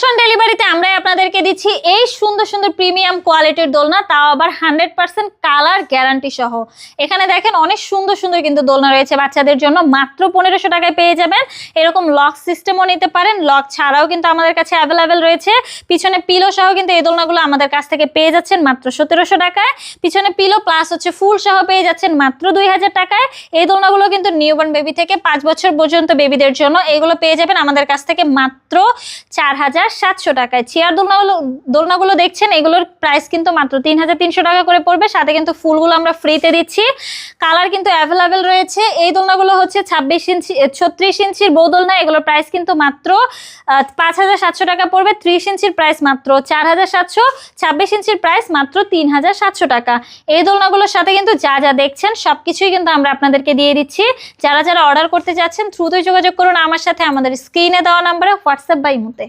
Cash on ডেলিভারিতে আমরাই আপনাদেরকে দিচ্ছি এই সুন্দর সুন্দর প্রিমিয়াম কোয়ালিটির দোলনা, তাও আবার 100% কালার গ্যারান্টি সহ। এখানে দেখেন অনেক সুন্দর সুন্দর কিন্তু দোলনা রয়েছে বাচ্চাদের জন্য, মাত্র 1500 টাকায় পেয়ে যাবেন। এরকম লক সিস্টেমও নিতে পারেন, লক ছাড়াও কিন্তু আমাদের কাছে অ্যাভেলেবেল রয়েছে। পিছনে পিলো সহ কিন্তু এই দোলনাগুলো আমাদের কাছ থেকে পেয়ে যাচ্ছেন মাত্র 1700 টাকায়। পিছনে পিলো প্লাস হচ্ছে ফুল সহ পেয়ে যাচ্ছেন মাত্র 2000 টাকায়। এই দোলনাগুলো কিন্তু নিউবর্ন বেবি থেকে 5 বছর পর্যন্ত বেবিদের জন্য, এগুলো পেয়ে যাবেন আমাদের কাছ থেকে মাত্র 4700 টাকায়। চেয়ার দোলনাগুলো দেখছেন, এগুলোর প্রাইস কিন্তু মাত্র 3300 টাকা করে পড়বে, সাথে কিন্তু ফুলগুলো আমরা ফ্রিতে দিচ্ছি। কালার কিন্তু অ্যাভেলেবেল রয়েছে। এই দোলনাগুলো হচ্ছে 36 ইঞ্চির বউ দোলনা, এগুলোর প্রাইস কিন্তু মাত্র 5700 টাকা পড়বে। 30 ইঞ্চির প্রাইস মাত্র 4700, 26 ইঞ্চির প্রাইস মাত্র 3700 টাকা। এই দোলনাগুলোর সাথে কিন্তু যা যা দেখছেন সবকিছুই কিন্তু আমরা আপনাদেরকে দিয়ে দিচ্ছি। যারা যারা অর্ডার করতে যাচ্ছেন দ্রুতই যোগাযোগ করুন আমার সাথে, আমাদের স্ক্রিনে দেওয়া নাম্বারে হোয়াটসঅ্যাপ বা ইমোতে।